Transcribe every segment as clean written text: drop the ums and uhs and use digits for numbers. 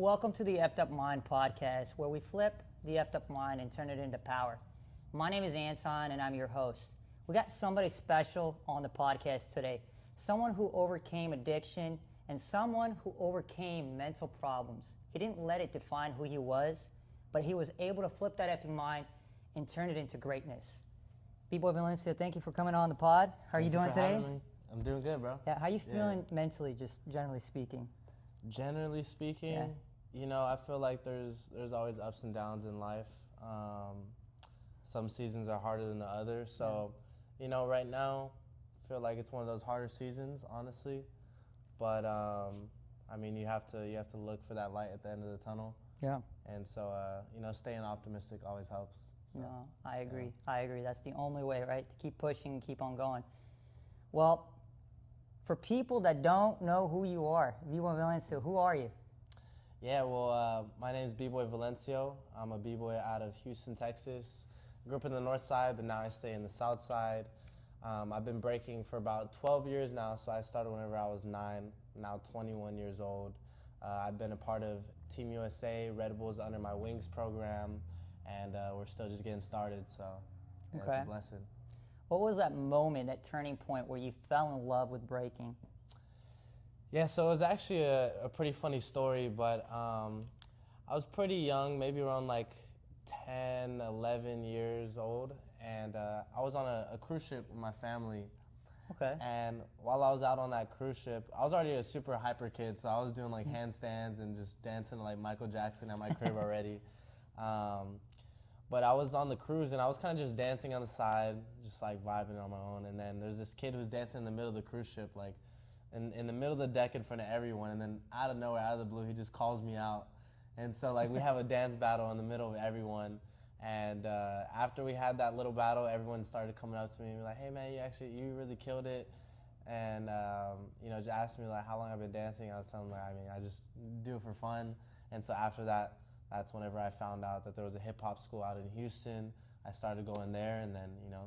welcome to the Effed Up Mind podcast, where we flip the effed up mind and turn it into power. My name is Anton, and I'm your host. We got somebody special on the podcast today, someone who overcame addiction and someone who overcame mental problems. He didn't let it define who he was, but he was able to flip that effing mind and turn it into greatness. B-Boy Valenco, thank you for coming on the pod. How are you doing today? I'm doing good, bro. Yeah, how you feeling mentally, just generally speaking? Generally speaking, you know, I feel like there's always ups and downs in life. Some seasons are harder than the others. So, you know, right now, I feel like it's one of those harder seasons, honestly. But I mean, you have to look for that light at the end of the tunnel. Yeah. And so, you know, staying optimistic always helps. So, no, I agree. Yeah. I agree. That's the only way, right? To keep pushing and keep on going. Well, for people that don't know who you are, B-Boy Valenco, who are you? Yeah, well, my name is B-Boy Valenco. I'm a B-Boy out of Houston, Texas. Grew up in the north side, but now I stay in the south side. I've been breaking for about 12 years now, so I started whenever I was 9, now 21 years old. I've been a part of Team USA, Red Bulls Under My Wings program, and we're still just getting started, so yeah, it's a blessing. What was that moment, that turning point where you fell in love with breaking? Yeah, so it was actually a pretty funny story, but I was pretty young, maybe around like 10, 11 years old, and I was on a cruise ship with my family. Okay. And while I was out on that cruise ship, I was already a super hyper kid, so I was doing like handstands and just dancing like Michael Jackson at my crib already. But I was on the cruise and I was kind of just dancing on the side, just like vibing on my own. And then there's this kid who's dancing in the middle of the cruise ship, like in the middle of the deck in front of everyone. And then out of nowhere, out of the blue, he just calls me out. And so like we have a dance battle in the middle of everyone. And after we had that little battle, everyone started coming up to me and be like, "Hey man, you really killed it." And you know, just asked me like how long I've been dancing. I was telling them, like, I mean, I just do it for fun. And so after that, that's whenever I found out that there was a hip hop school out in Houston. I started going there, and then you know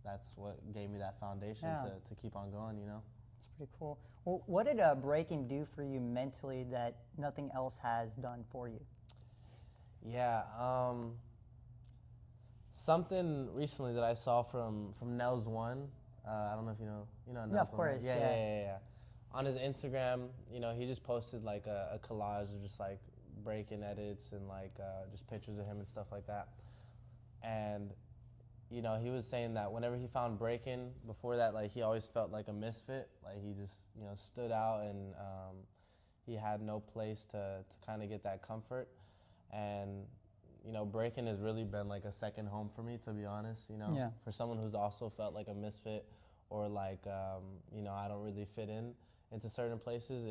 that's what gave me that foundation to keep on going. You know. That's pretty cool. Well, what did breaking do for you mentally that nothing else has done for you? Yeah, something recently that I saw from Nels One. I don't know if you know Nels One. Yeah, of course. Right? Yeah. On his Instagram, you know, he just posted like a collage of just like breaking edits and like just pictures of him and stuff like that. And you know, he was saying that whenever he found breaking, before that, like he always felt like a misfit, like he just, you know, stood out and he had no place to kind of get that comfort. And you know, breaking has really been like a second home for me, to be honest. You know, for someone who's also felt like a misfit or like you know, I don't really fit into certain places.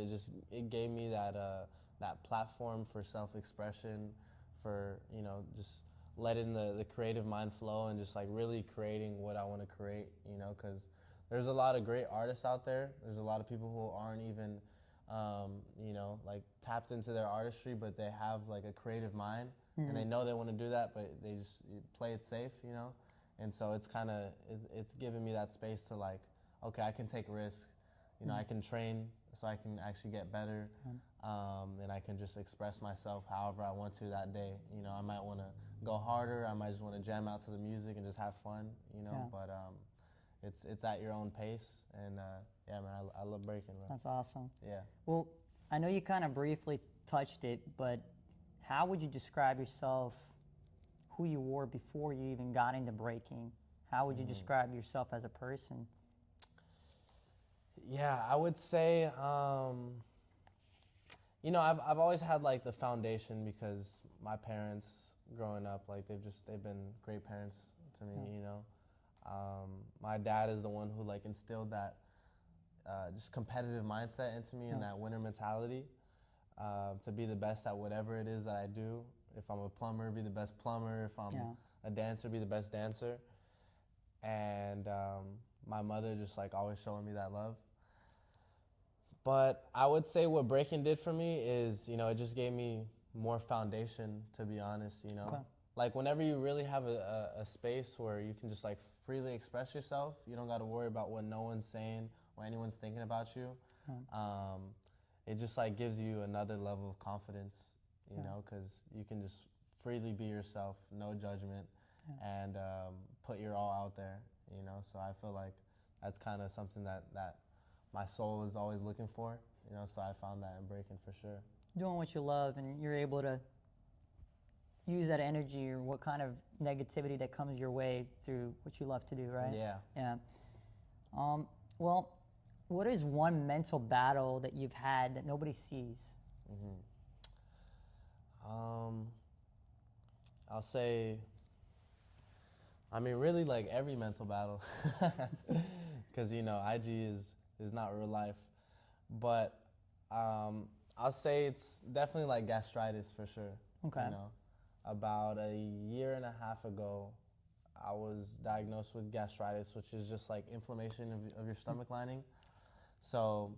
It gave me that platform for self-expression, for, you know, just letting the creative mind flow and just like really creating what I want to create, you know, because there's a lot of great artists out there. There's a lot of people who aren't even, you know, like tapped into their artistry, but they have like a creative mind and they know they want to do that, but they just play it safe, you know. And so it's kind of, it's given me that space to like, okay, I can take risks, you know, I can train so I can actually get better. And I can just express myself however I want to that day. You know, I might want to go harder. I might just want to jam out to the music and just have fun, you know. But it's at your own pace. And yeah, man, I love breaking, bro. That's awesome. Yeah. Well, I know you kind of briefly touched it, but how would you describe yourself, who you were before you even got into breaking? How would you describe yourself as a person? Yeah, I would say, you know, I've always had like the foundation because my parents growing up, like they've been great parents to me, you know. My dad is the one who like instilled that just competitive mindset into me and that winner mentality, to be the best at whatever it is that I do. If I'm a plumber, be the best plumber. If I'm a dancer, be the best dancer. And my mother just like always showing me that love. But I would say what breaking did for me is, you know, it just gave me more foundation, to be honest, you know. Okay. Like whenever you really have a space where you can just like freely express yourself, you don't got to worry about what no one's saying, what anyone's thinking about you. It just like gives you another level of confidence you know, because you can just freely be yourself, no judgment, and put your all out there, you know. So I feel like that's kind of something that my soul is always looking for, you know. So I found that in breaking for sure. Doing what you love, and you're able to use that energy or what kind of negativity that comes your way through what you love to do, right? Yeah. Yeah. Well, what is one mental battle that you've had that nobody sees? I'll say, I mean, really like every mental battle, because you know IG is not real life, but I'll say it's definitely like gastritis for sure. Okay. You know, about a year and a half ago, I was diagnosed with gastritis, which is just like inflammation of your stomach lining. So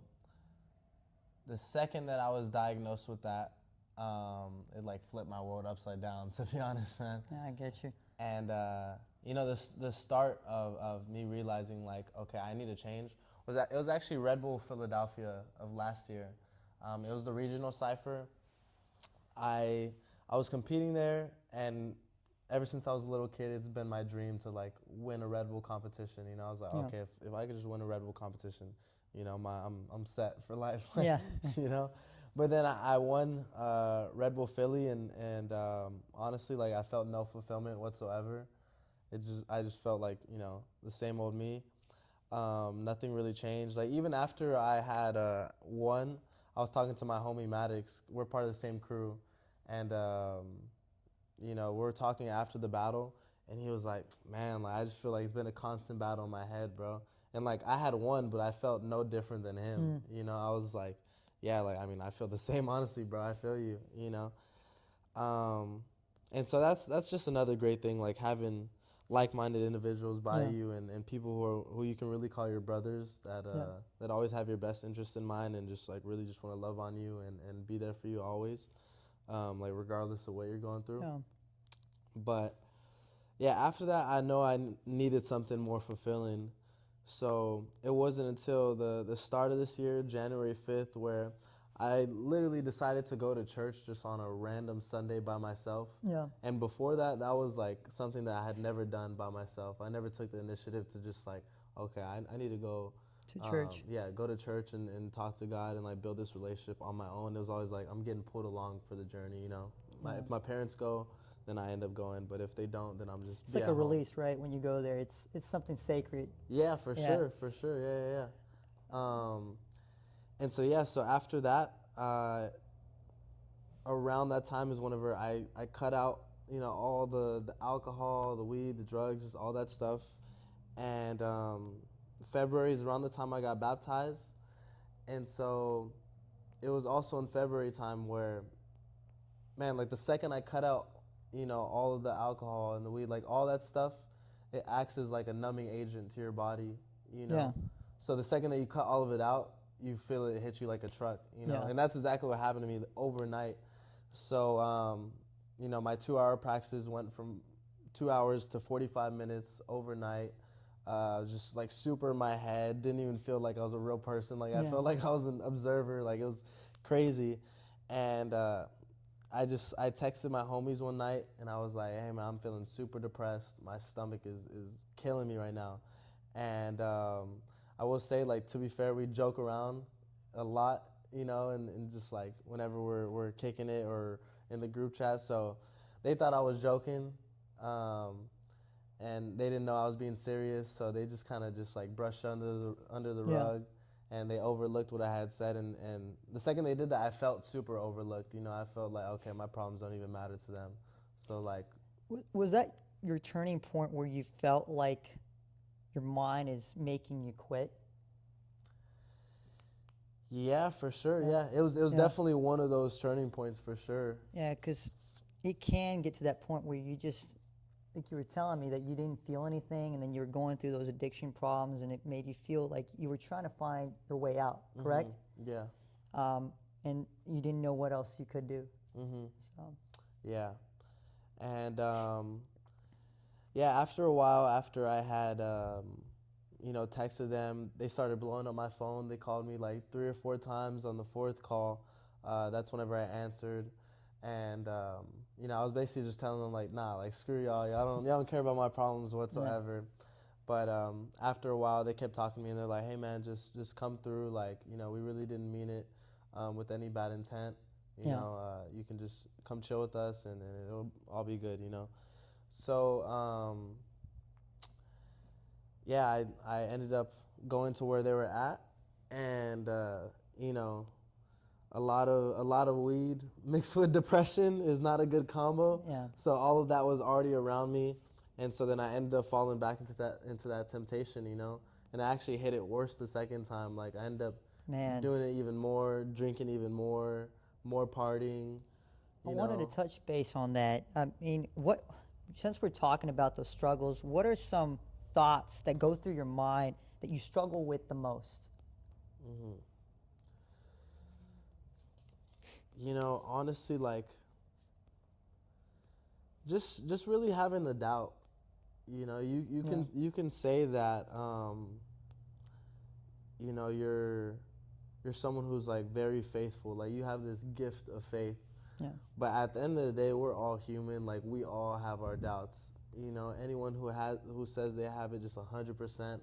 the second that I was diagnosed with that, it like flipped my world upside down, to be honest, man. Yeah, I get you. And you know, the start of me realizing like, okay, I need to change was that it was actually Red Bull Philadelphia of last year. It was the regional cipher. I was competing there, and ever since I was a little kid, it's been my dream to like win a Red Bull competition. You know, I was like, okay, if I could just win a Red Bull competition, you know, I'm set for life. Yeah. You know, but then I won Red Bull Philly, and honestly, like I felt no fulfillment whatsoever. I just felt like, you know, the same old me. Nothing really changed. Like even after I had won, I was talking to my homie Maddox. We're part of the same crew, and you know, we were talking after the battle, and he was like, "Man, like I just feel like it's been a constant battle in my head, bro." And like I had won, but I felt no different than him. You know, I was like, "Yeah, like I mean, I feel the same, honestly, bro. I feel you." You know, and so that's just another great thing, like having like-minded individuals by you, and people who you can really call your brothers, that always have your best interest in mind, and just like really just want to love on you and be there for you always, like regardless of what you're going through. But yeah, after that, I know I needed something more fulfilling. So it wasn't until the start of this year, January 5th, where I literally decided to go to church just on a random Sunday by myself. Yeah. And before that, that was like something that I had never done by myself. I never took the initiative to just like, okay, I need to go To church. go to church and talk to God and like build this relationship on my own. It was always like I'm getting pulled along for the journey, you know. If my parents go, then I end up going, but if they don't, then I'm just It's like a release, right? When you go there, it's something sacred. Yeah, for sure. Yeah. And so after that, around that time is whenever I cut out, you know, all the alcohol, the weed, the drugs, just all that stuff. And February is around the time I got baptized. And so it was also in February time where, man, like the second I cut out, you know, all of the alcohol and the weed, like all that stuff, it acts as like a numbing agent to your body, you know. Yeah. So the second that you cut all of it out, you feel it hit you like a truck, you know. Yeah. And that's exactly what happened to me overnight. So, you know, my 2-hour practice went from 2 hours to 45 minutes overnight. Just like super in my head, didn't even feel like I was a real person. Like I felt like I was an observer. Like it was crazy. And I texted my homies one night, and I was like, hey man, I'm feeling super depressed. My stomach is killing me right now. And I will say, like, to be fair, we joke around a lot, you know, and just like whenever we're kicking it or in the group chat. So they thought I was joking. And they didn't know I was being serious, so they just kind of just like brushed under the rug, and they overlooked what I had said. And the second they did that, I felt super overlooked. You know, I felt like, okay, my problems don't even matter to them. So like, Was that your turning point where you felt like your mind is making you quit? yeah, for sure. Yeah, it was definitely one of those turning points for sure. Yeah, because it can get to that point where you just, like you were telling me, that you didn't feel anything, and then you were going through those addiction problems, and it made you feel like you were trying to find your way out, correct? Yeah. And you didn't know what else you could do. So. Yeah. And yeah, after a while, after I had you know, texted them, they started blowing up my phone. They called me like 3 or 4 times. On the 4th call, that's whenever I answered. and you know, I was basically just telling them like, nah, like screw y'all don't care about my problems whatsoever. But after a while, they kept talking to me, and they're like, hey man, just come through. Like, you know, we really didn't mean it with any bad intent. You know, you can just come chill with us, and it'll all be good. You know, so yeah, I ended up going to where they were at, and you know, a lot of weed mixed with depression is not a good combo. Yeah. So all of that was already around me, and so then I ended up falling back into that temptation, you know. And I actually hit it worse the second time. Like I ended up doing it even more, drinking even more partying. I wanted to touch base on that. I mean, since we're talking about those struggles, what are some thoughts that go through your mind that you struggle with the most? Mm-hmm. You know, honestly, like just really having the doubt. You know, you can say that you know, you're someone who's like very faithful. Like you have this gift of faith. Yeah. But at the end of the day, we're all human. Like we all have our doubts. You know, anyone who says they have it just 100%,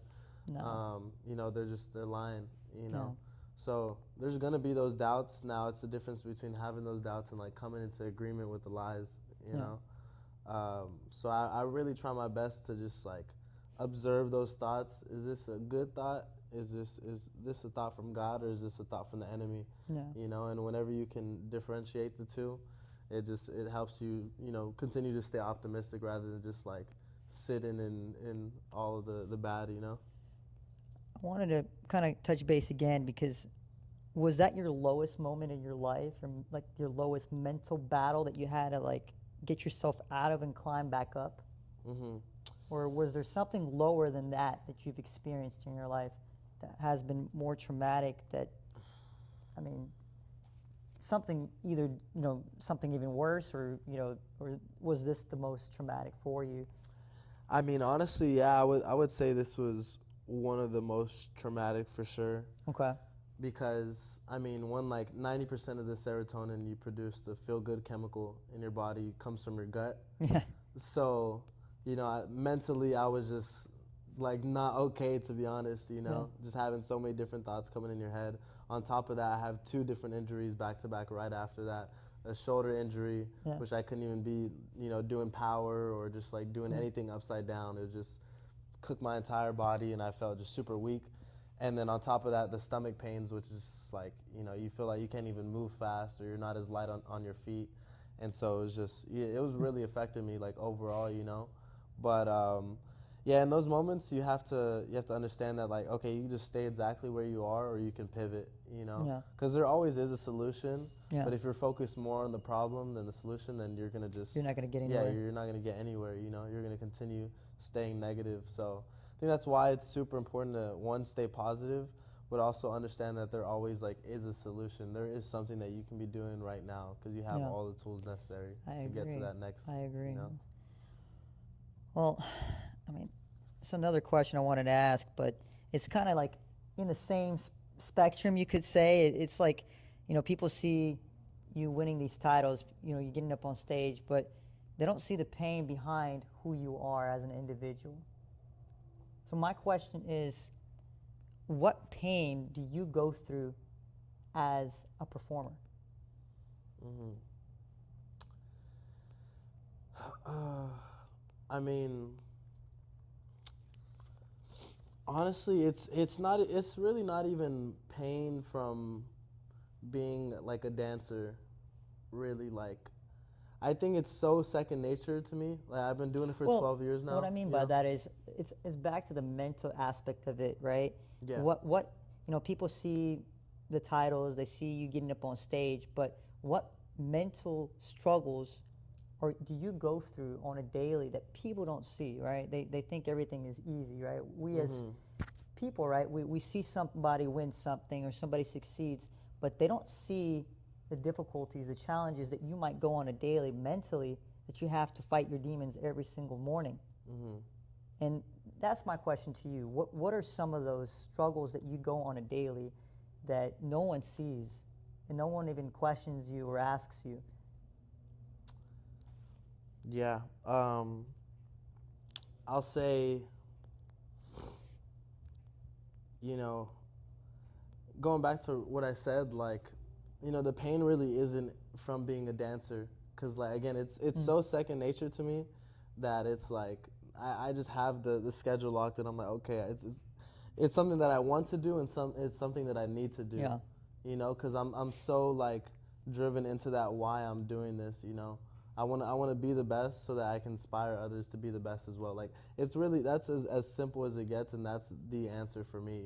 you know, they're lying. You know, so there's gonna be those doubts. Now it's the difference between having those doubts and like coming into agreement with the lies. You know, so I really try my best to just like observe those thoughts. Is this a good thought? Is this a thought from God, or is this a thought from the enemy? Yeah. You know, and whenever you can differentiate the two, it helps you, you know, continue to stay optimistic rather than just like sitting in all of the bad, you know. I wanted to kind of touch base again because was that your lowest moment in your life, or like your lowest mental battle that you had to like get yourself out of and climb back up? Mm-hmm. Or was there something lower than that you've experienced in your life that has been more traumatic, that, I mean, something either, you know, something even worse, or, you know, or was this the most traumatic for you? I mean, honestly, yeah, I would say this was one of the most traumatic for sure. Okay. Because, I mean, like 90% of the serotonin you produce, the feel-good chemical in your body, comes from your gut. Yeah. So, you know, mentally I was just like not okay, to be honest, you know, just having so many different thoughts coming in your head. On top of that, I have 2 different injuries back to back right after that. A shoulder injury, which I couldn't even be, you know, doing power or just like doing anything upside down. It just cooked my entire body, and I felt just super weak. And then on top of that, the stomach pains, which is like, you know, you feel like you can't even move fast, or you're not as light on your feet. And so it was just, it was really affecting me like overall, you know. But yeah, in those moments you have to understand that, like, okay, you can just stay exactly where you are, or you can pivot, you know, because there always is a solution. But if you're focused more on the problem than the solution, then you're gonna you're not gonna get anywhere. Yeah, you're not gonna get anywhere. You know, you're gonna continue staying negative. So I think that's why it's super important to, one, stay positive, but also understand that there always like is a solution. There is something that you can be doing right now because you have all the tools necessary to get to that next. I agree. You know? Well, I mean, it's another question I wanted to ask, but it's kind of like in the same spectrum, you could say. It's like, you know, people see you winning these titles, you know, you're getting up on stage, but they don't see the pain behind who you are as an individual. So my question is, what pain do you go through as a performer? Mm-hmm. I mean, honestly, it's really not even pain from being like a dancer. Really, like, I think it's so second nature to me. Like, I've been doing it for 12 years now. What I mean by that is it's back to the mental aspect of it, right? Yeah. What you know, people see the titles, they see you getting up on stage, but what mental struggles or do you go through on a daily that people don't see, right? They think everything is easy, right? We as people, right, we see somebody win something or somebody succeeds, but they don't see the difficulties, the challenges that you might go on a daily mentally, that you have to fight your demons every single morning. And that's my question to you. What are some of those struggles that you go on a daily that no one sees and no one even questions you or asks you? Yeah. I'll say, you know, going back to what I said, like, the pain really isn't from being a dancer, because like again, it's Mm. so second nature to me that it's like I just have the schedule locked, and I'm like, okay, it's something that I want to do, and it's something that I need to do. Yeah. Because I'm so like driven into that why I'm doing this. I want to be the best so that I can inspire others to be the best as well. Like it's really that's as simple as it gets, and that's the answer for me.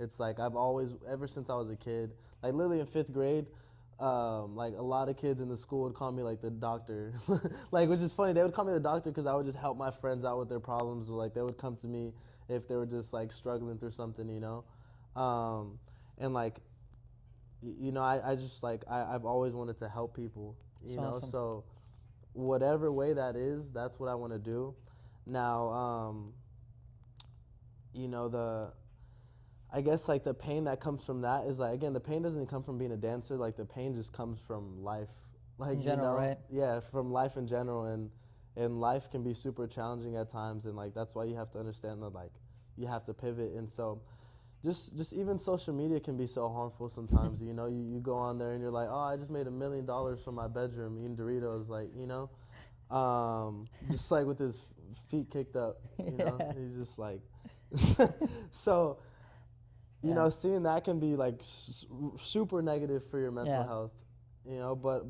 It's like I've always, ever since I was a kid, like literally in fifth grade, like a lot of kids in the school would call me like the doctor, like which is funny. They would call me the doctor because I would just help my friends out with their problems, or like they would come to me if they were just like struggling through something. And like I just like I've always wanted to help people, It's awesome. so whatever way that is, that's what I want to do. Now, the I guess like the pain that comes from that is like, again, the pain doesn't come from being a dancer. Like the pain just comes from life, like In general, right? yeah, from life in general, and life can be super challenging at times, and like that's why you have to understand that like you have to pivot. And so just even social media can be so harmful sometimes. You go on there and you're like, oh, I just made $1 million from my bedroom eating Doritos, like just like with his feet kicked up. Yeah. He's just like so. Yeah. Seeing that can be like super negative for your mental Yeah. health.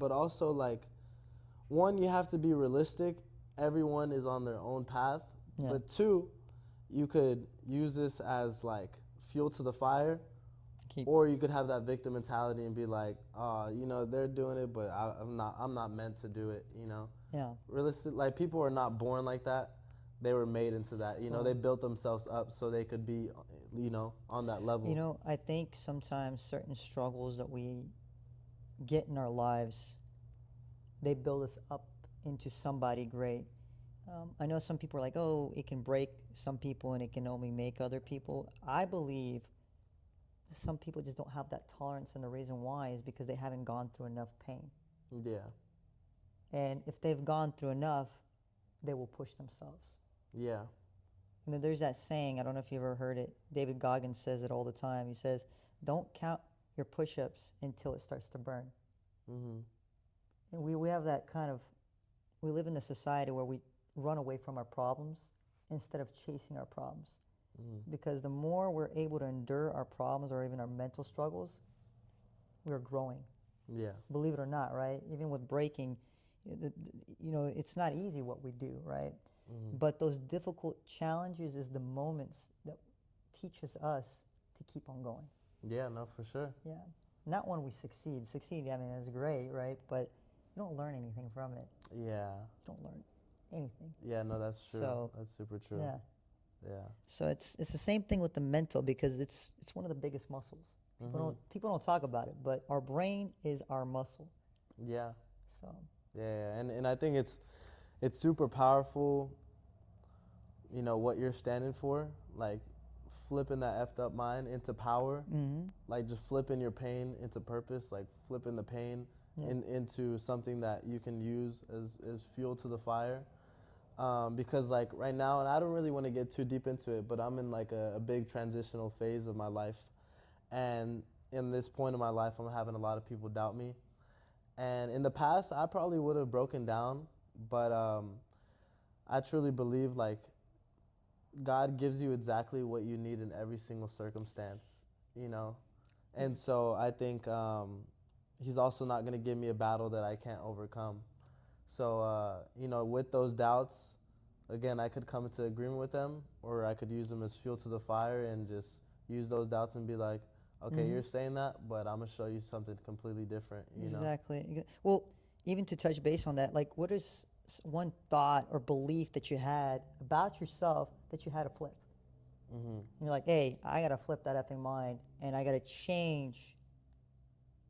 But also like, one, you have to be realistic. Everyone is on their own path. Yeah. But two, you could use this as like fuel to the fire, Keep. or you could have that victim mentality and be like, they're doing it, but I'm not meant to do it. Yeah. Realistic, like people are not born like that. They were made into that. Well, They built themselves up so they could be, on that level. I think sometimes certain struggles that we get in our lives, they build us up into somebody great. I know some people are like, oh, it can break some people and it can only make other people. I believe some people just don't have that tolerance, and the reason why is because they haven't gone through enough pain. Yeah. And if they've gone through enough, they will push themselves. Yeah. And then there's that saying, I don't know if you've ever heard it. David Goggins says it all the time. He says, don't count your push ups until it starts to burn. Mm-hmm. And we have that kind of, we live in a society where we run away from our problems instead of chasing our problems. Mm-hmm. Because the more we're able to endure our problems or even our mental struggles, we're growing. Yeah. Believe it or not, right? Even with breaking, it's not easy what we do, right? Mm-hmm. But those difficult challenges is the moments that teaches us to keep on going. Yeah, no, for sure. Yeah. Not when we succeed. Succeed, I mean, that's great, right? But you don't learn anything from it. Yeah. You don't learn anything. Yeah, no, that's true. So, that's super true. yeah. Yeah. So it's the same thing with the mental, because it's one of the biggest muscles. People don't talk about it, but our brain is our muscle. Yeah. So Yeah, and I think it's super powerful, what you're standing for, like flipping that effed up mind into power, like just flipping your pain into purpose, like flipping the pain into something that you can use as fuel to the fire. Because like right now, and I don't really want to get too deep into it, but I'm in like a big transitional phase of my life, and in this point of my life, I'm having a lot of people doubt me. And in the past, I probably would have broken down, but I truly believe like God gives you exactly what you need in every single circumstance, you know? And so I think He's also not going to give me a battle that I can't overcome. So, with those doubts, again, I could come into agreement with them, or I could use them as fuel to the fire and just use those doubts and be like, okay, you're saying that, but I'm going to show you something completely different, Exactly. Well, even to touch base on that, like, what is one thought or belief that you had about yourself that you had to flip? And you're like, hey, I got to flip that effing mind, and I got to change,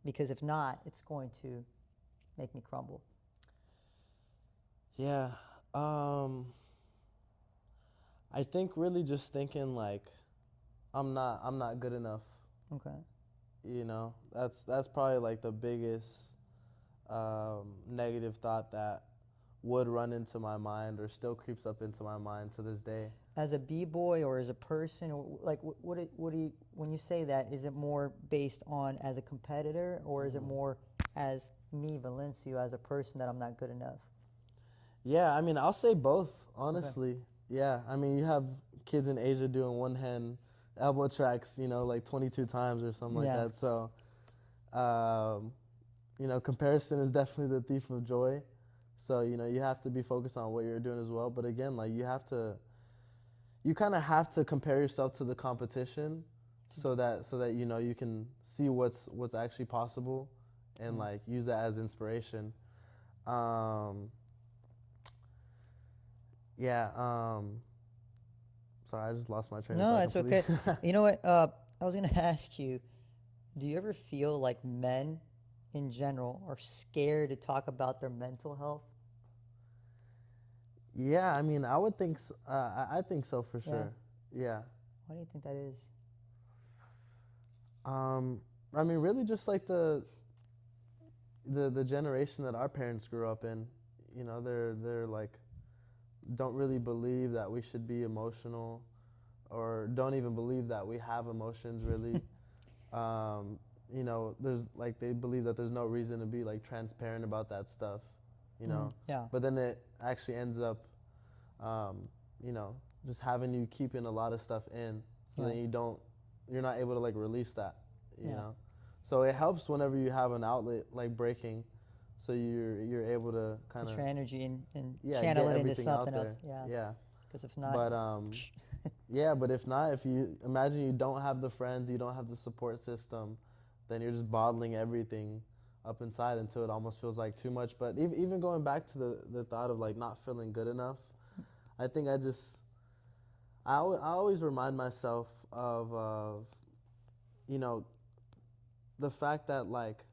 because if not, it's going to make me crumble. Yeah. I think really just thinking like I'm not good enough. Okay. That's probably like the biggest negative thought that would run into my mind or still creeps up into my mind to this day. As a b-boy or as a person, or like what do you, when you say that, is it more based on as a competitor, or is it more as me, Valencio, as a person, that I'm not good enough? Yeah, I mean, I'll say both, honestly. Yeah, I mean, you have kids in Asia doing one hand elbow tracks, like 22 times or something like Yeah. that. So, comparison is definitely the thief of joy. So, you have to be focused on what you're doing as well. But again, like you kind of have to compare yourself to the competition so that you can see what's actually possible and like use that as inspiration. Yeah. Sorry, I just lost my train of No, thought it's completely. okay. You know what? I was gonna ask you, do you ever feel like men in general are scared to talk about their mental health? Yeah, I mean, I would think I think so for Yeah. sure. Yeah. Why do you think that is? Um, I mean, really, just like the generation that our parents grew up in, they're like don't really believe that we should be emotional, or don't even believe that we have emotions really. There's like they believe that there's no reason to be like transparent about that stuff, you know. Yeah. But then it actually ends up, um, just having you keeping a lot of stuff in, so that you're not able to like release that, you Yeah. know. So it helps whenever you have an outlet like breaking, so you're able to kind Put of your energy and get channel it into everything out something else. there. Yeah. Yeah. Because if not, But yeah, but if not, if you imagine you don't have the friends, you don't have the support system, then you're just bottling everything up inside until it almost feels like too much. But even going back to the thought of like not feeling good enough, I think I always remind myself of you know the fact that like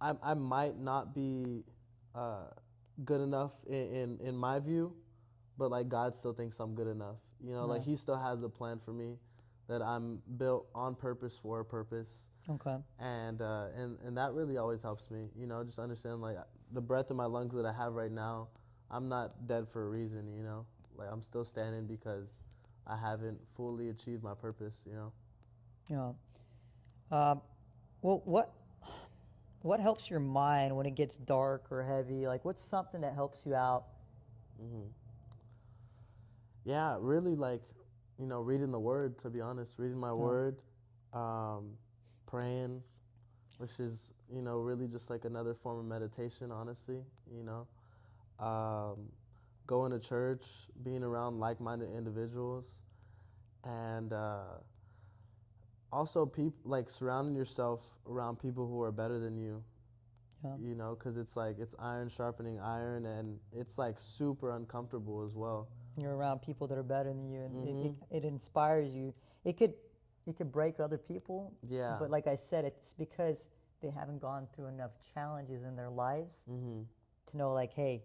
I might not be uh, good enough in my view, but like God still thinks I'm good enough. Like yeah. He still has a plan for me, that I'm built on purpose for a purpose, Okay. and that really always helps me. Just understand like the breath in my lungs that I have right now, I'm not dead for a reason. Like I'm still standing because I haven't fully achieved my purpose. Yeah. Well, what helps your mind when it gets dark or heavy? Like, what's something that helps you out? hmm Yeah, really like, reading the Word. To be honest, reading my Yeah. Word, um, praying, which is really just like another form of meditation. Honestly, you know, um, going to church, being around like-minded individuals, and also people like surrounding yourself around people who are better than you. Yeah. Because it's like it's iron sharpening iron, and it's like super uncomfortable as well. You're around people that are better than you, and Mm-hmm. it inspires you. It could it could break other people, Yeah. but like I said, it's because they haven't gone through enough challenges in their lives Mm-hmm. to know, like, hey,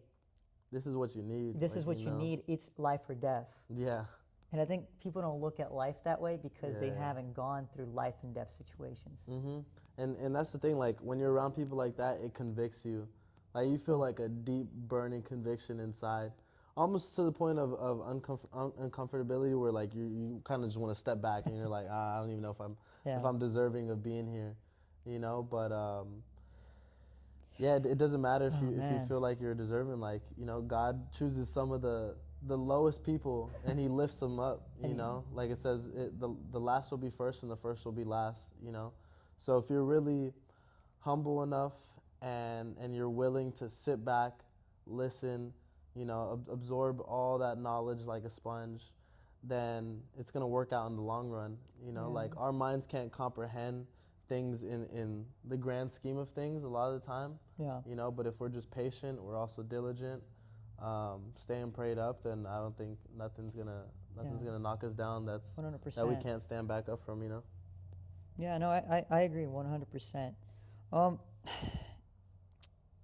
This is what you need. this like, is what you need. It's life or death. Yeah. And I think people don't look at life that way because they Yeah. haven't gone through life and death situations. Mm-hmm. And that's the thing. Like when you're around people like that, it convicts you. Like you feel like a deep burning conviction inside, almost to the point of uncomfortability, where like you kind of just want to step back and you're like, I don't even know Yeah. if I'm deserving of being here, But yeah, it doesn't matter if Oh, you man. feel like you're deserving. Like God chooses some of the lowest people and He lifts them up. Like it says, the last will be first and the first will be last. So if you're really humble enough and you're willing to sit back, listen, absorb all that knowledge like a sponge, then it's gonna work out in the long run. Like our minds can't comprehend things in the grand scheme of things a lot of the time. Yeah. But if we're just patient, we're also diligent, staying prayed up, then I don't think nothing's gonna knock us down. That we 100%. can't stand back up from. Yeah, no, I agree 100%. Um,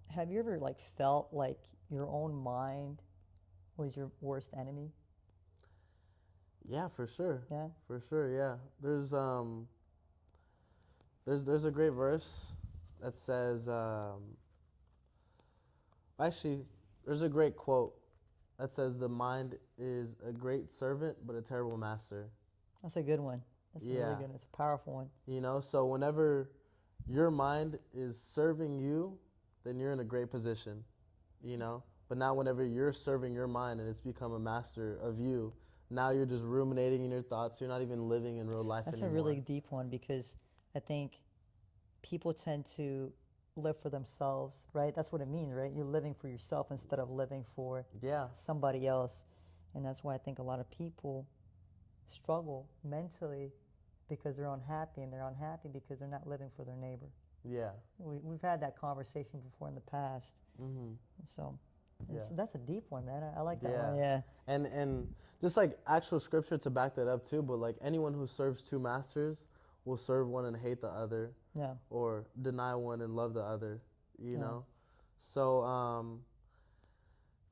have you ever like felt like your own mind was your worst enemy? Yeah, for sure. Yeah. For sure, yeah. There's a great verse that says, actually, there's a great quote that says the mind is a great servant but a terrible master. That's a good one. That's a really good. It's a powerful one. You know, so whenever your mind is serving you, then you're in a great position. You know, but now whenever you're serving your mind and it's become a master of you, now you're just ruminating in your thoughts. You're not even living in real life That's anymore. a really deep one, because I think people tend to live for themselves, right? That's what it means, right? You're living for yourself instead of living for somebody else. And that's why I think a lot of people struggle mentally, because they're unhappy, and they're unhappy because they're not living for their neighbor. Yeah. We've had that conversation before in the past. Mm-hmm. So that's a deep one, man. I like that one. Yeah. And just like actual scripture to back that up too, but like anyone who serves two masters will serve one and hate the other. Yeah. Or deny one and love the other, you know? So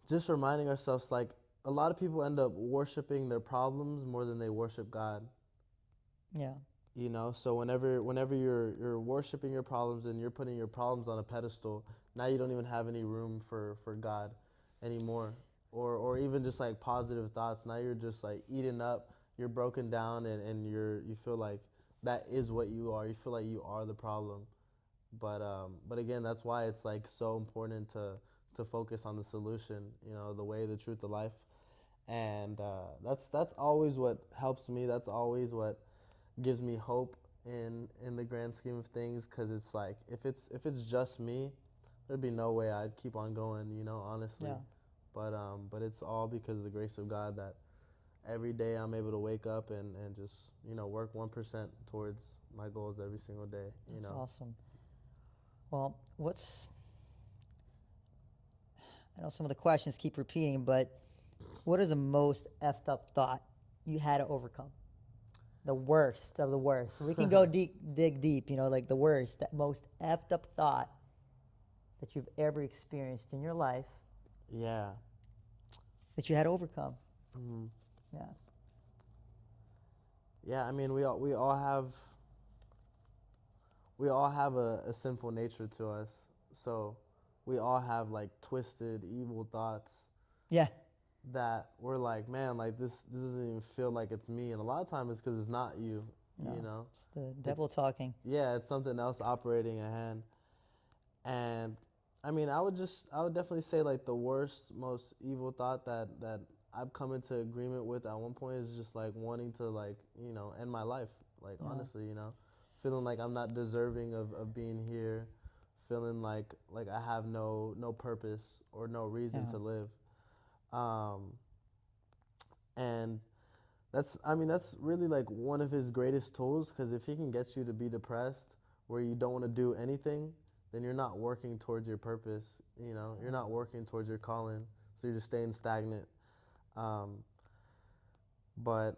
just reminding ourselves, like, a lot of people end up worshiping their problems more than they worship God. Yeah. You know, so whenever you're worshiping your problems and you're putting your problems on a pedestal, now you don't even have any room for God anymore. Or even just like positive thoughts. Now you're just like eating up, you're broken down, and you feel like that is what you are. You feel like you are the problem. But again, that's why it's like so important to focus on the solution, you know, the way, the truth, the life. And that's always what helps me. That's always what gives me hope in the grand scheme of things, because it's like if it's just me, there'd be no way I'd keep on going, you know, honestly. Yeah. But it's all because of the grace of God that every day I'm able to wake up and just, you know, work 1% towards my goals every single day. That's awesome. Well, I know some of the questions keep repeating, but what is the most effed up thought you had to overcome? The worst of the worst. We can go dig deep, you know, like the worst, that most effed up thought that you've ever experienced in your life. Yeah. That you had to overcome. Mm-hmm. Yeah. Yeah, I mean, we all have a sinful nature to us. So we all have like twisted, evil thoughts. Yeah. That we're like, man, like this doesn't even feel like it's me. And a lot of times it's because it's not you, No, you know? it's the devil talking. Yeah, it's something else operating at hand. And I mean, I would definitely say like the worst, most evil thought that I've come into agreement with at one point is just like wanting to like, you know, end my life. Like honestly, you know, feeling like I'm not deserving of being here, feeling like I have no purpose or no reason to live. And that's really like one of his greatest tools, because if he can get you to be depressed where you don't want to do anything, then you're not working towards your purpose, you know, you're not working towards your calling, so you're just staying stagnant. But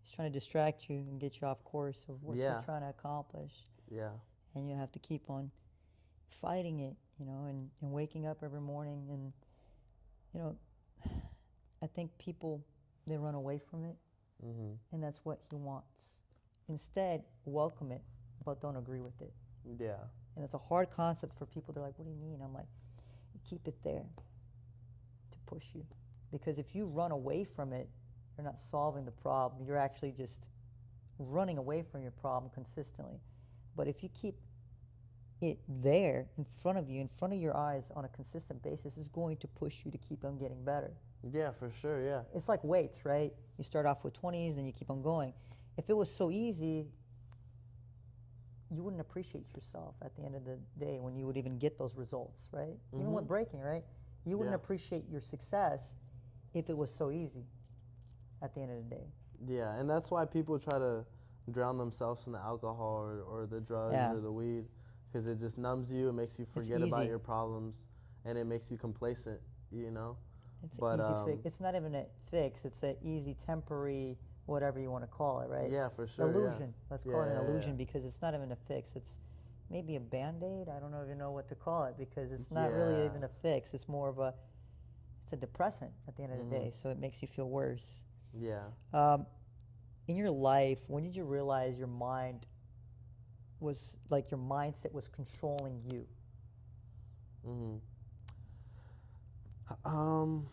he's trying to distract you and get you off course of what you're trying to accomplish. Yeah. And you have to keep on fighting it, you know, and waking up every morning. And, you know, I think people, they run away from it. Mm-hmm. And that's what he wants. Instead, welcome it, but don't agree with it. Yeah. And it's a hard concept for people. They're like, what do you mean? I'm like, you keep it there to push you. Because if you run away from it, you're not solving the problem. You're actually just running away from your problem consistently. But if you keep it there in front of you, in front of your eyes on a consistent basis, it's going to push you to keep on getting better. Yeah, for sure, yeah. It's like weights, right? You start off with 20s, then you keep on going. If it was so easy, you wouldn't appreciate yourself at the end of the day when you would even get those results, right? Mm-hmm. Even with breaking, right? You wouldn't appreciate your success if it was so easy at the end of the day. Yeah, and that's why people try to drown themselves in the alcohol or the drugs or the weed, because it just numbs you, it makes you forget about your problems, and it makes you complacent, you know? It's an easy fix. It's not even a fix. It's an easy, temporary, whatever you want to call it, right? Yeah, for sure. Illusion. Let's call it an illusion, because it's not even a fix. It's maybe a Band-Aid. I don't even know what to call it, because it's not really even a fix. It's more of it's a depressant at the end of the day, so it makes you feel worse. Yeah. In your life, when did you realize your mind was, like, your mindset was controlling you? Mm-hmm. Um,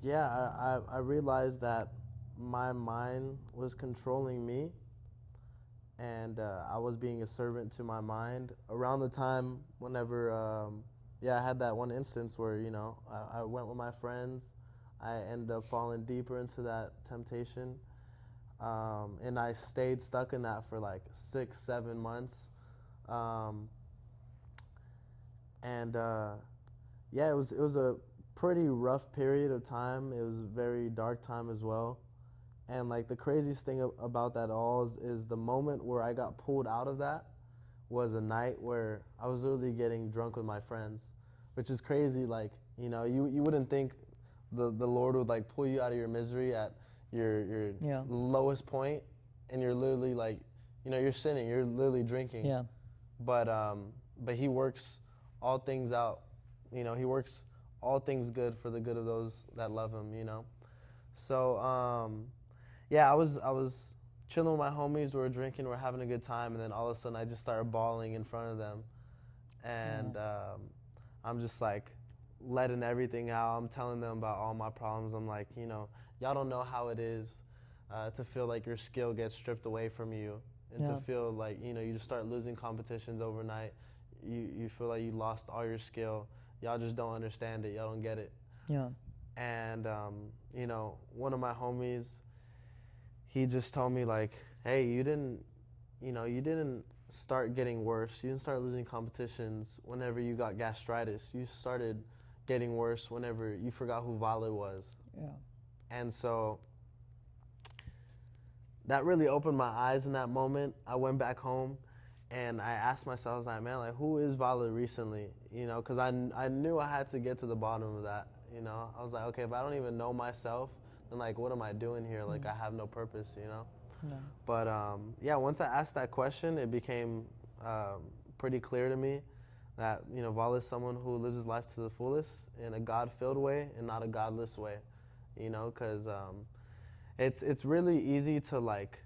yeah, I realized that my mind was controlling me, and I was being a servant to my mind. Around the time whenever, yeah, I had that one instance where, I went with my friends. I ended up falling deeper into that temptation. And I stayed stuck in that for like 6, 7 months. Um, and yeah, it was a pretty rough period of time. It was a very dark time as well. And like the craziest thing about that all is the moment where I got pulled out of that was a night where I was literally getting drunk with my friends, which is crazy. Like, you wouldn't think the Lord would like pull you out of your misery at your Yeah. lowest point, and you're literally like, you're sinning, you're literally drinking. Yeah. But He works all things out. He works all things good for the good of those that love Him. So yeah, I was chilling with my homies. We were drinking, we were having a good time, and then all of a sudden I just started bawling in front of them, and I'm just like letting everything out. I'm telling them about all my problems. I'm like, y'all don't know how it is to feel like your skill gets stripped away from you, and to feel like you just start losing competitions overnight. You feel like you lost all your skill. Y'all just don't understand it. Y'all don't get it. Yeah. And one of my homies, he just told me like, hey, you didn't start getting worse. You didn't start losing competitions whenever you got gastritis. You started getting worse whenever you forgot who Vale was. Yeah. And so that really opened my eyes in that moment. I went back home and I asked myself, I was like, man, like, who is Vale recently? Because I knew I had to get to the bottom of that. I was like, okay, if I don't even know myself, then like, what am I doing here? Like, I have no purpose. No. But yeah, once I asked that question, it became pretty clear to me that Val is someone who lives his life to the fullest in a God-filled way and not a godless way. Because it's really easy to like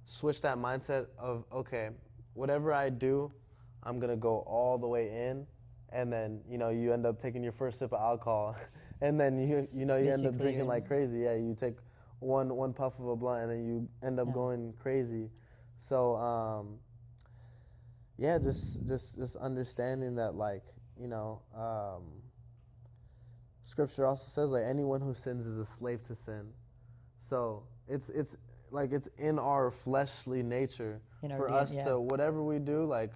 switch that mindset of, okay, whatever I do, I'm gonna go all the way in, and then you end up taking your first sip of alcohol, and then you end up drinking like crazy. Yeah, you take one puff of a blunt, and then you end up going crazy. So yeah, just understanding that, like, Scripture also says like anyone who sins is a slave to sin. So it's like it's in our fleshly nature for us to, whatever we do, like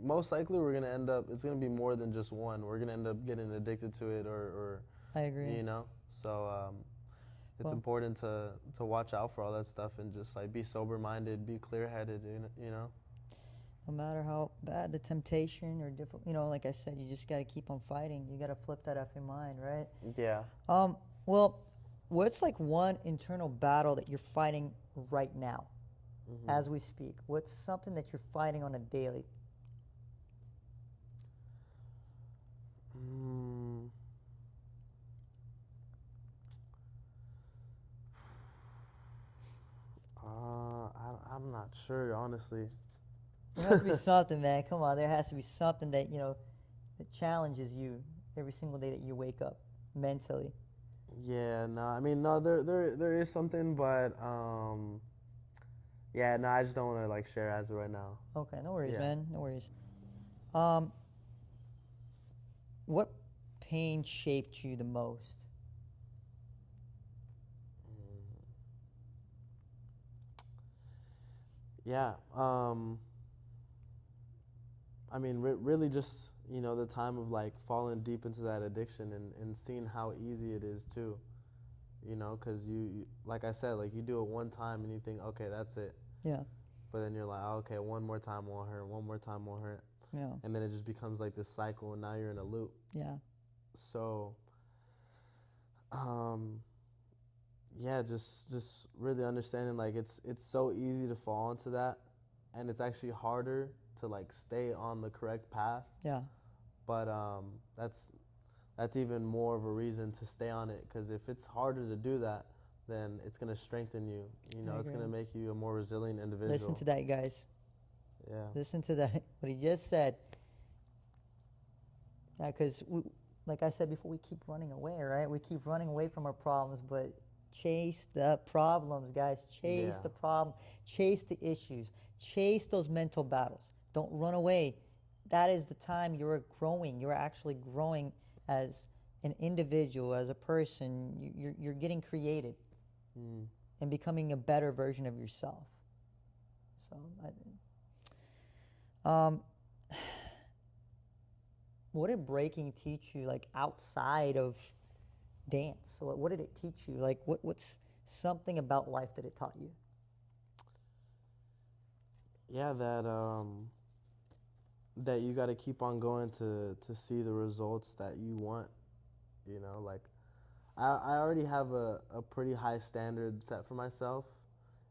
most likely we're gonna end up, it's gonna be more than just one. We're gonna end up getting addicted to it, or I agree. So it's important to watch out for all that stuff and just like be sober minded, be clear headed. No matter how bad the temptation or different, like I said, you just got to keep on fighting. You got to flip that off your mind, right? Yeah. Well, what's like one internal battle that you're fighting right now, as we speak? What's something that you're fighting on a daily? I'm not sure, honestly. There has to be something, man. Come on, there has to be something that that challenges you every single day that you wake up mentally. Yeah, no, I mean, no, there is something, but yeah, no, I just don't want to like share as of right now. Okay, no worries, Yeah. man. No worries. What pain shaped you the most? Yeah, I mean, really just, the time of like falling deep into that addiction and seeing how easy it is too, because like I said, like you do it one time and you think, okay, that's it. Yeah. But then you're like, oh, okay, one more time won't hurt, one more time won't hurt. Yeah. And then it just becomes like this cycle, and now you're in a loop. Yeah. So, yeah, just really understanding like it's so easy to fall into that, and it's actually harder to like stay on the correct path. Yeah. But that's even more of a reason to stay on it, because if it's harder to do that, then it's gonna strengthen you. It's gonna make you a more resilient individual. Listen to that, guys. Yeah. Listen to that. What he just said. Yeah, because like I said before, we keep running away, right? We keep running away from our problems, but chase the problems, guys. Chase Yeah. the problem, chase the issues, chase those mental battles. Don't run away. That is the time you're growing. You're actually growing as an individual, as a person. You're getting created Mm. and becoming a better version of yourself. So, what did breaking teach you, like outside of dance? So what did it teach you? Like, what's something about life that it taught you? Yeah, that you got to keep on going to see the results that you want. You know, like I already have a pretty high standard set for myself,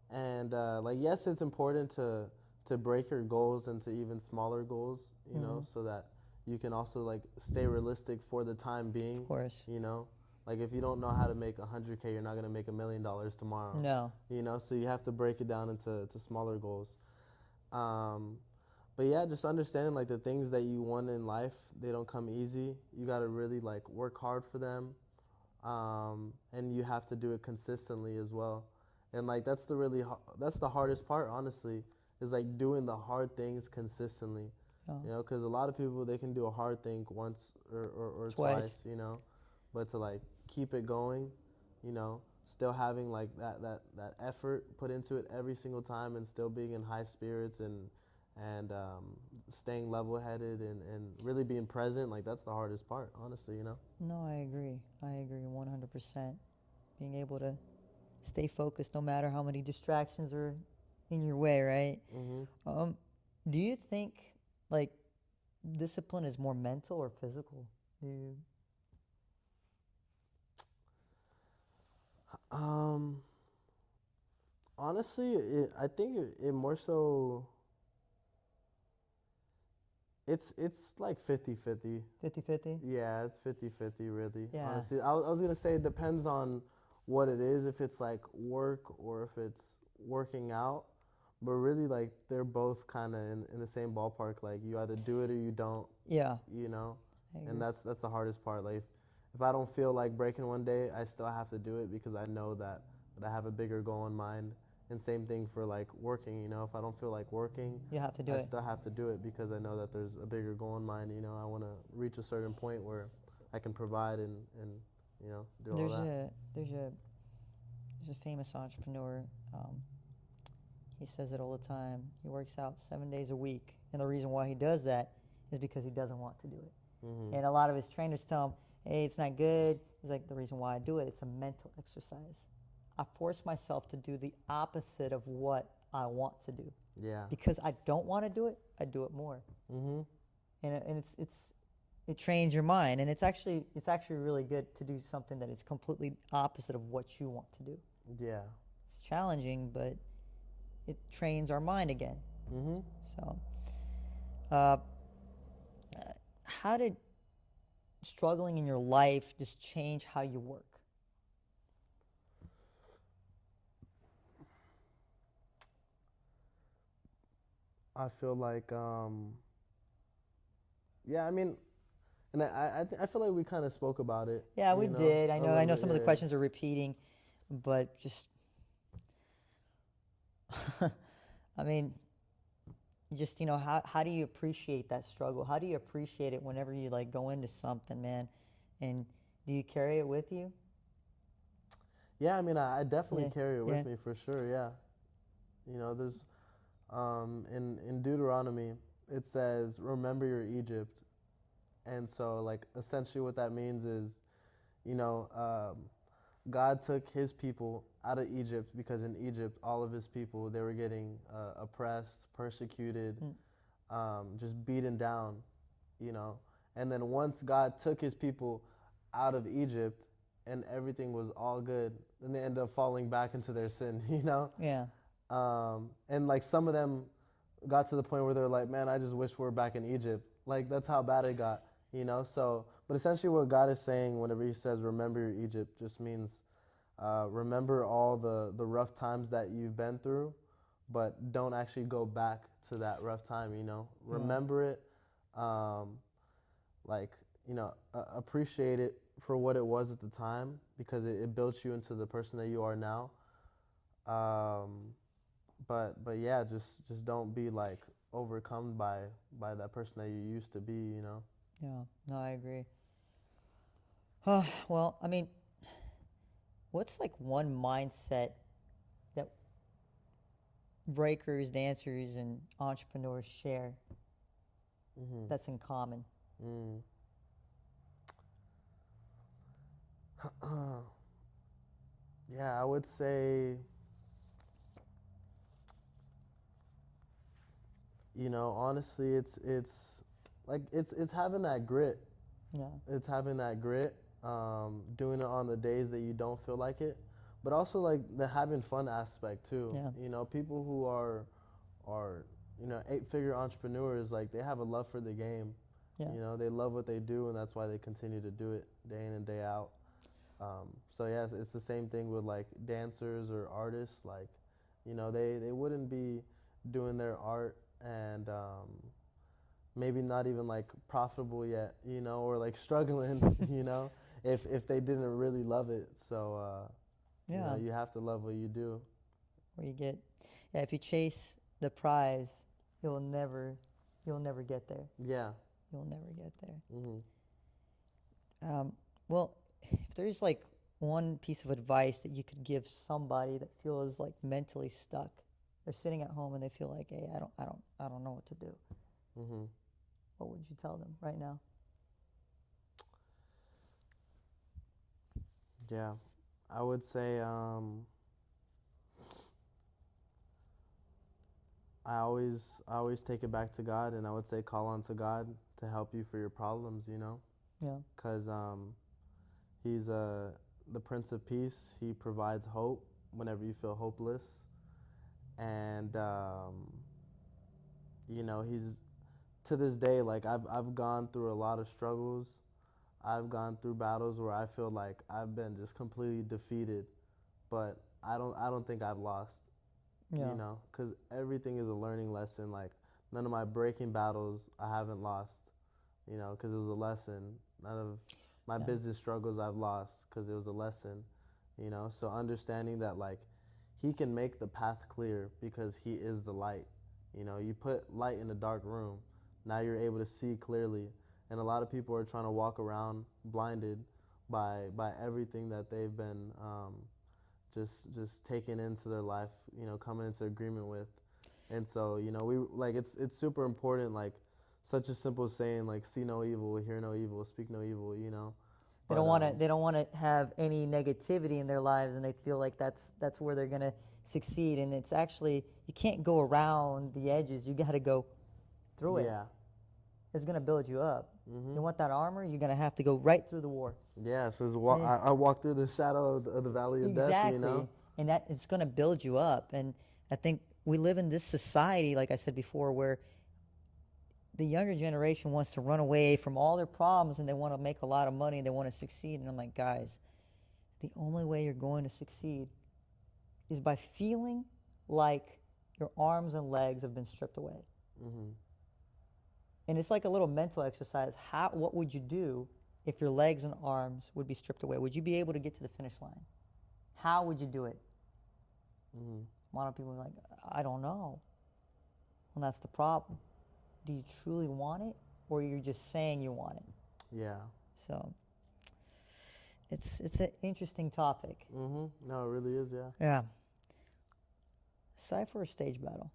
and like yes, it's important to break your goals into even smaller goals. You know, Mhm. so that you can also like stay realistic for the time being. Of course. You know, like if you don't know how to make 100K, you're not gonna make $1 million tomorrow. No. You know, so you have to break it down into smaller goals. Um, but yeah, just understanding like the things that you want in life, they don't come easy. You got to really like work hard for them, and you have to do it consistently as well. And like that's the hardest part, honestly, is like doing the hard things consistently. Oh. You know, because a lot of people they can do a hard thing once or Twice. twice. You know, but to like keep it going, you know, still having like that effort put into it every single time, and still being in high spirits and staying level headed and really being present, like that's the hardest part, honestly, you know? No, I agree. I agree 100%. Being able to stay focused no matter how many distractions are in your way, right? Mm-hmm. Do you think like discipline is more mental or physical? Do you, Um, honestly, I think it more so, it's like 50-50. 50-50? Yeah, it's 50-50 really. Yeah. Honestly, I was gonna say it depends on what it is, if it's like work or if it's working out. But really, like they're both kind of in the same ballpark. Like you either do it or you don't, Yeah, you know. I And agree. that's the hardest part. Like if I don't feel like breaking one day, I still have to do it because I know that I have a bigger goal in mind. And same thing for like working. You know, if I don't feel like working, You have to do I it. still have to do it because I know that there's a bigger goal in mind. You know, I want to reach a certain point where I can provide and you know do all There's that. a there's a there's a famous entrepreneur. Um, he says it all the time. He works out 7 days a week, and the reason why he does that is because he doesn't want to do it. Mm-hmm. And a lot of his trainers tell him, "Hey, it's not good." He's like, "The reason why I do it, it's a mental exercise. I force myself to do the opposite of what I want to do Yeah. because I don't want to do it. I do it more, Mm-hmm. and it trains your mind, and it's actually really good to do something that is completely opposite of what you want to do. Yeah. It's challenging, but it trains our mind again. Mm-hmm. So, uh, how did struggling in your life just change how you work? I feel like yeah. I mean, and I feel like we kind of spoke about it. Yeah, we You know, did. I a know. I little know bit. some of the questions are repeating, but just, I mean, just how do you appreciate that struggle? How do you appreciate it whenever you like go into something, man? And do you carry it with you? Yeah, I mean, I definitely Yeah, carry it yeah, with me for sure. Yeah, you know, there's in Deuteronomy it says, "Remember your Egypt," and so like essentially what that means is, you know, God took His people out of Egypt because in Egypt all of His people they were getting oppressed, persecuted, mm, just beaten down, you know, and then once God took His people out of Egypt and everything was all good, then they end up falling back into their sin, you know. yeah, And like some of them got to the point where they're like, man, I just wish we were back in Egypt. Like that's how bad it got, you know. So, but essentially, what God is saying whenever He says, "Remember your Egypt," just means remember all the rough times that you've been through, but don't actually go back to that rough time. You know, yeah, remember it, like appreciate it for what it was at the time, because it built you into the person that you are now. Um, but yeah, just don't be like overcome by that person that you used to be. Yeah, no, I agree. Well, I mean, what's like one mindset that breakers, dancers, and entrepreneurs share that's in common? Mm. Yeah, I would say, honestly, it's having that grit. Yeah, It's having that grit, doing it on the days that you don't feel like it, but also like the having fun aspect too. yeah, People who are 8-figure entrepreneurs, like they have a love for the game. yeah, They love what they do, and that's why they continue to do it day in and day out. So yeah, it's the same thing with like dancers or artists. Like, they wouldn't be doing their art and maybe not even like profitable yet, or like struggling, if they didn't really love it. So yeah. you have to love what you do. Where you get, yeah, if you chase the prize, you'll never, you'll never get there. Yeah. You'll never get there. Hmm. Well, if there's like one piece of advice that you could give somebody that feels like mentally stuck, they're sitting at home and they feel like, hey, I don't know what to do. Hmm. What would you tell them right now? Yeah, I would say, I always take it back to God, and I would say call on to God to help you for your problems, Yeah, because He's the Prince of Peace. He provides hope whenever you feel hopeless, and He's, to this day, like I've gone through a lot of struggles. I've gone through battles where I feel like I've been just completely defeated, but I don't think I've lost. yeah, Because everything is a learning lesson. Like, none of my breaking battles I haven't lost, because it was a lesson. None of my yeah, business struggles I've lost because it was a lesson. So understanding that, like, He can make the path clear because He is the light. You put light in a dark room, now you're able to see clearly. And a lot of people are trying to walk around blinded by everything that they've been just taking into their life, coming into agreement with. And so, we like it's super important, like such a simple saying, like, see no evil, hear no evil, speak no evil. they But don't want to, they don't want to have any negativity in their lives, and they feel like that's where they're gonna succeed. And it's actually, you can't go around the edges. You got to go through it. yeah. It's gonna build you up. Mhm. You want that armor? You're gonna have to go right through the war. Yeah, it says And I walk through the shadow of the valley of death, exactly, and that it's gonna build you up. And I think we live in this society, like I said before, where the younger generation wants to run away from all their problems and they want to make a lot of money and they want to succeed. And I'm like, guys, the only way you're going to succeed is by feeling like your arms and legs have been stripped away. Mhm. And it's like a little mental exercise. What would you do if your legs and arms would be stripped away? Would you be able to get to the finish line? How would you do it? Mhm. A lot of people are like, I don't know. Well, that's the problem. Do you truly want it, or you're just saying you want it? Yeah. So it's an interesting topic. Mhm. No, it really is. Yeah. Yeah. Cypher or stage battle?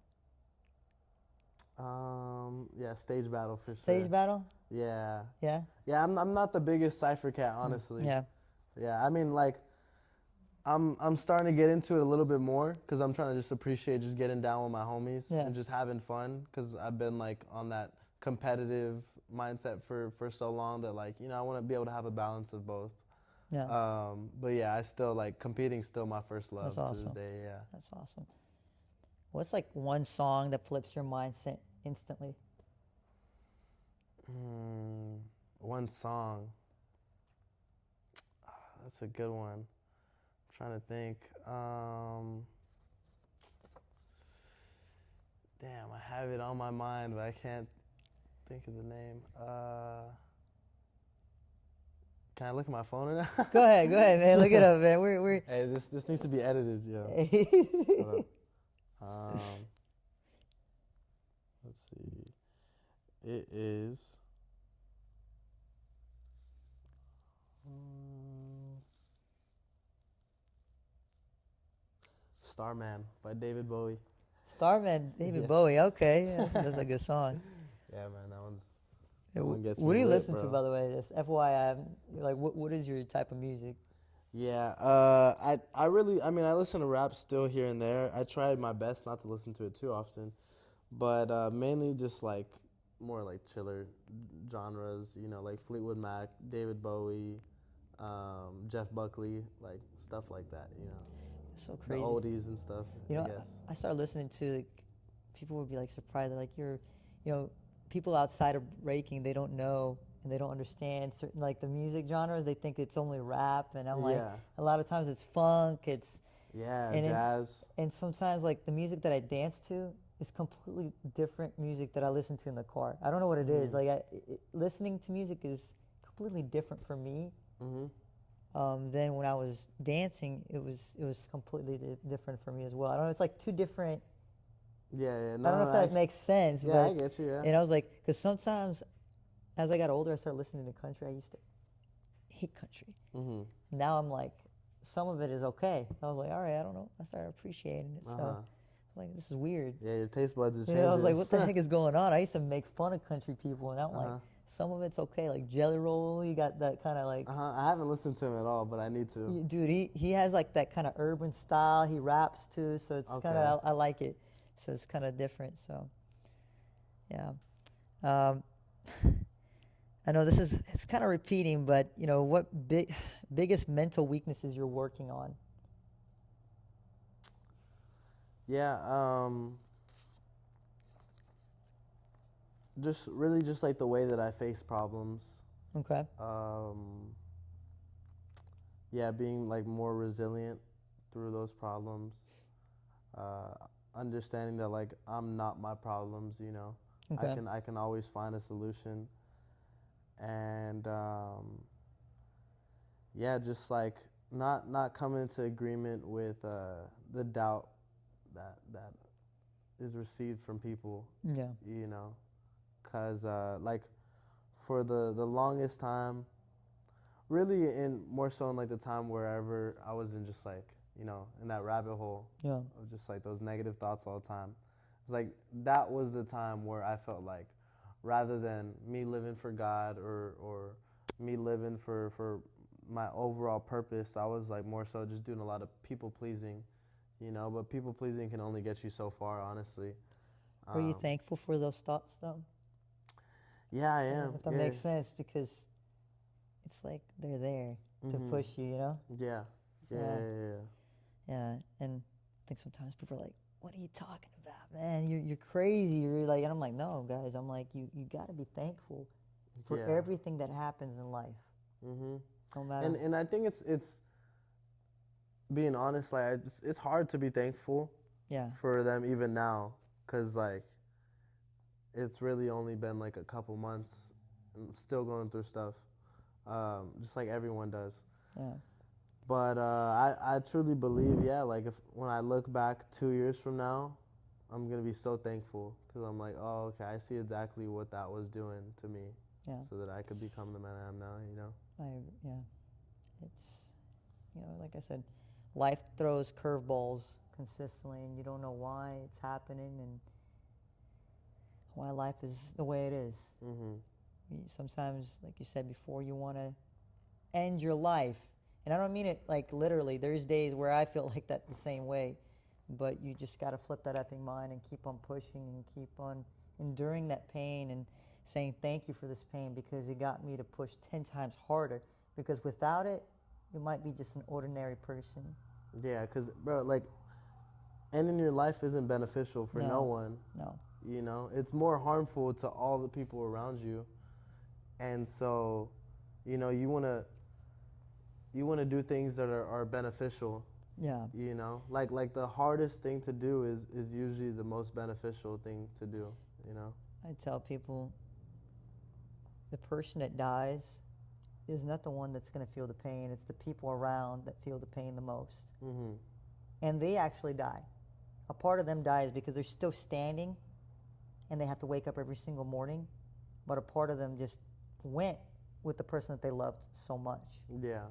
Yeah, stage battle for Stage sure. battle? Yeah. Yeah. Yeah, I'm not the biggest cipher cat, honestly. Yeah. Yeah, I mean, like, I'm starting to get into it a little bit more because I'm trying to just appreciate just getting down with my homies Yeah. and just having fun, because I've been like on that competitive mindset for so long that, like, I want to be able to have a balance of both. Yeah. But yeah, I still like competing. Still my first love That's to awesome. this day. Yeah. That's awesome. What's like one song that flips your mindset instantly? One song. That's a good one. I'm trying to think. Damn, I have it on my mind, but I can't think of the name. Can I look at my phone now? Go ahead, man. Look it up, man. We're. Hey, this needs to be edited, yo. Hold up. Let's see. It is. Starman by David Bowie. Starman, David Yeah. Bowie. Okay, that's a good song. Yeah, man, that one's. Yeah, one gets what me do you lit, listen to, bro. by the way? This FYI, like, what is your type of music? Yeah, I really, I mean, I listen to rap still here and there. I tried my best not to listen to it too often, but mainly just like more like chiller genres, you know, like Fleetwood Mac, David Bowie, Jeff Buckley, like stuff like that, you know, So the crazy. oldies and stuff, You I know, guess. I started listening to, like, people would be like surprised, like, people outside of breaking, they don't know and they don't understand certain, like, the music genres. They think it's only rap, and I'm like, Yeah, a lot of times it's funk, yeah, and jazz. and sometimes, like, the music that I dance to is completely different music that I listen to in the car. I don't know what it is. Like, listening to music is completely different for me. Then when I was dancing, it was completely different for me as well. I don't know. It's like two different. Yeah, yeah, I no, don't know no, if that makes sense, yeah, I but get you, yeah. and I was like, because sometimes as I got older, I started listening to country. I used to hate country. Mm-hmm. Now I'm like, some of it is okay. I was like, all right, I don't know. I started appreciating it. So I was like, this is weird. Yeah, your taste buds are You changing. know, I was like, what the heck is going on? I used to make fun of country people, and now I'm like, some of it's okay. Like Jelly Roll, you got that kind of like. I haven't listened to him at all, but I need to. Dude, he has like that kind of urban style. He raps too, so it's kind of, I like it. So it's kind of different. So, yeah. I know it's kind of repeating, but what biggest mental weaknesses you're working on? Yeah, just really just like the way that I face problems. Okay. Yeah, being like more resilient through those problems. Uh, Understanding that like I'm not my problems, you know. Okay. I can always find a solution. And yeah, just like not coming into agreement with the doubt that is received from people, Yeah. you know, because like for the longest time, really in more so in like the time wherever I was in just like, you know, in that rabbit hole Yeah. of just like those negative thoughts all the time. It's like that was the time where I felt like rather than me living for God or me living for my overall purpose, I was like more so just doing a lot of people pleasing, you know, but people pleasing can only get you so far, honestly. Are you thankful for those thoughts, though? Yeah, I am. If that makes sense, because it's like they're there to push you, you know? Yeah. Yeah. And I think sometimes people are like, what are you talking about, man? You're crazy. You're like, and I'm like, no, guys. I'm like, you got to be thankful for everything that happens in life. No matter. And I think it's being honest, like it's hard to be thankful for them even now, because like it's really only been like a couple months and still going through stuff, just like everyone does. Yeah. But I truly believe, like if when I look back 2 years from now, I'm going to be so thankful, because I'm like, oh, okay, I see exactly what that was doing to me, so that I could become the man I am now, you know? It's, like I said, life throws curveballs consistently, and you don't know why it's happening and why life is the way it is. Sometimes, like you said before, you want to end your life. And I don't mean it like literally. There's days where I feel like that the same way. But you just got to flip that effing mind and keep on pushing and keep on enduring that pain and saying thank you for this pain, because it got me to push 10 times harder. Because without it, you might be just an ordinary person. Yeah, because, bro, like, ending your life isn't beneficial for no one. No. You know, it's more harmful to all the people around you. And so, you know, you want to do things that are beneficial. Yeah. You know, like the hardest thing to do is usually the most beneficial thing to do, you know? I tell people, the person that dies is not the one that's going to feel the pain. It's the people around that feel the pain the most. Mm-hmm. And they actually die. A part of them dies because they're still standing and they have to wake up every single morning. But a part of them just went with the person that they loved so much. Yeah.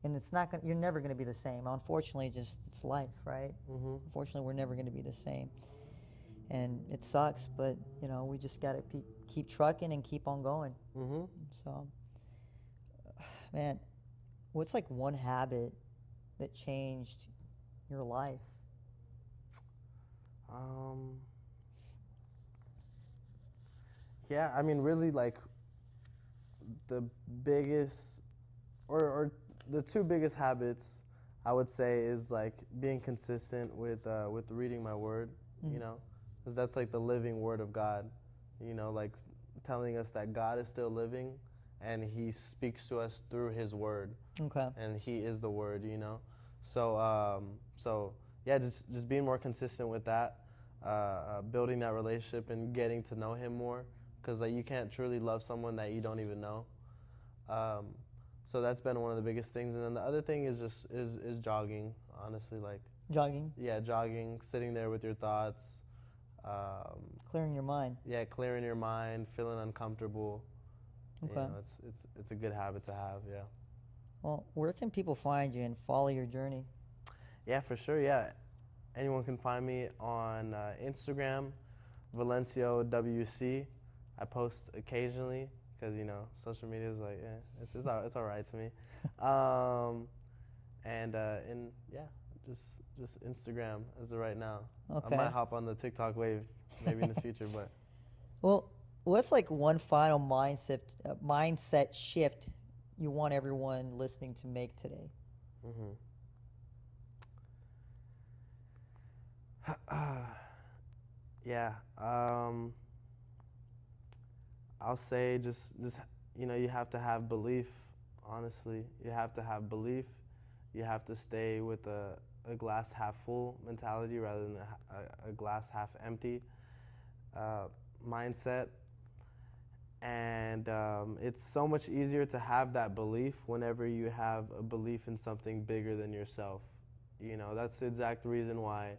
And it's not gonna, you're never going to be the same. Unfortunately, just it's life, right? Mm-hmm. Unfortunately, we're never going to be the same. And it sucks, but you know, we just got to keep trucking and keep on going. Mm-hmm. So, man, what's like one habit that changed your life? Yeah, I mean, really, like, the biggest, or the two biggest habits, I would say, is like being consistent with reading my word, you know, because that's like the living word of God, you know, like telling us that God is still living, and He speaks to us through His word. Okay. And He is the word, you know. So yeah, just being more consistent with that, building that relationship and getting to know Him more, because like you can't truly love someone that you don't even know. So that's been one of the biggest things. And then the other thing is just is jogging, honestly, like Jogging. yeah, jogging, sitting there with your thoughts, Clearing your mind. yeah, clearing your mind, feeling uncomfortable. Okay. You know, it's a good habit to have, yeah. Well, where can people find you and follow your journey? Yeah, for sure. Yeah, anyone can find me on Instagram, Valencio WC. I post occasionally because you know social media is like, it's all right to me. And yeah, just Instagram as of right now. Okay. I might hop on the TikTok wave maybe in the future, but Well, what's like one final mindset shift you want everyone listening to make today? yeah. I'll say just you know, you have to have belief. Honestly, you have to have belief. You have to stay with a glass half full mentality rather than a glass half empty mindset. And it's so much easier to have that belief whenever you have a belief in something bigger than yourself. You know, that's the exact reason why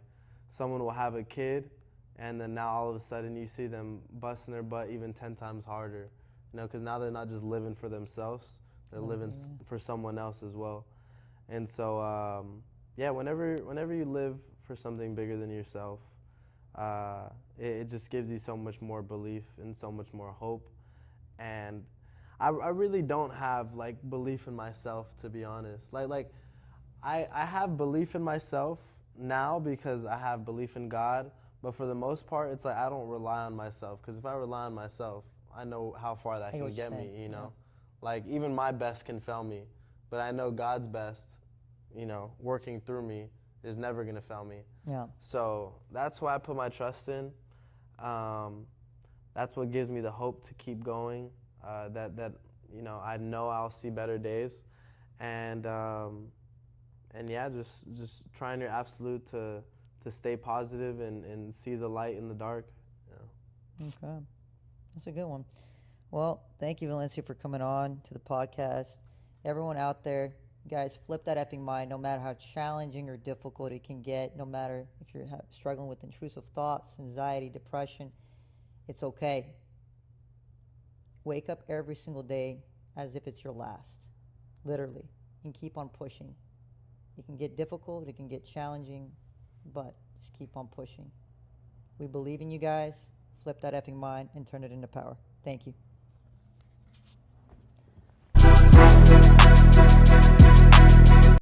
someone will have a kid and then now all of a sudden you see them busting their butt even 10 times harder. You know, because now they're not just living for themselves, they're living for someone else as well. And so, yeah, whenever you live for something bigger than yourself, it just gives you so much more belief and so much more hope. And I really don't have like belief in myself, to be honest. Like I have belief in myself now because I have belief in God, but for the most part, it's like I don't rely on myself, because if I rely on myself, I know how far that can get me, you know? Yeah. Like even my best can fail me, but I know God's best, you know, working through me is never going to fail me. Yeah. So that's why I put my trust in. That's what gives me the hope to keep going, that you know I'll see better days. And yeah, just trying your absolute to stay positive and see the light in the dark. You know. Okay. That's a good one. Well, thank you, Valencia, for coming on to the podcast. Everyone out there, guys, flip that effing mind, no matter how challenging or difficult it can get, no matter if you're struggling with intrusive thoughts, anxiety, depression, it's okay. Wake up every single day as if it's your last, literally, and keep on pushing. It can get difficult, it can get challenging, but just keep on pushing. We believe in you guys. Flip that effing mind and turn it into power. Thank you.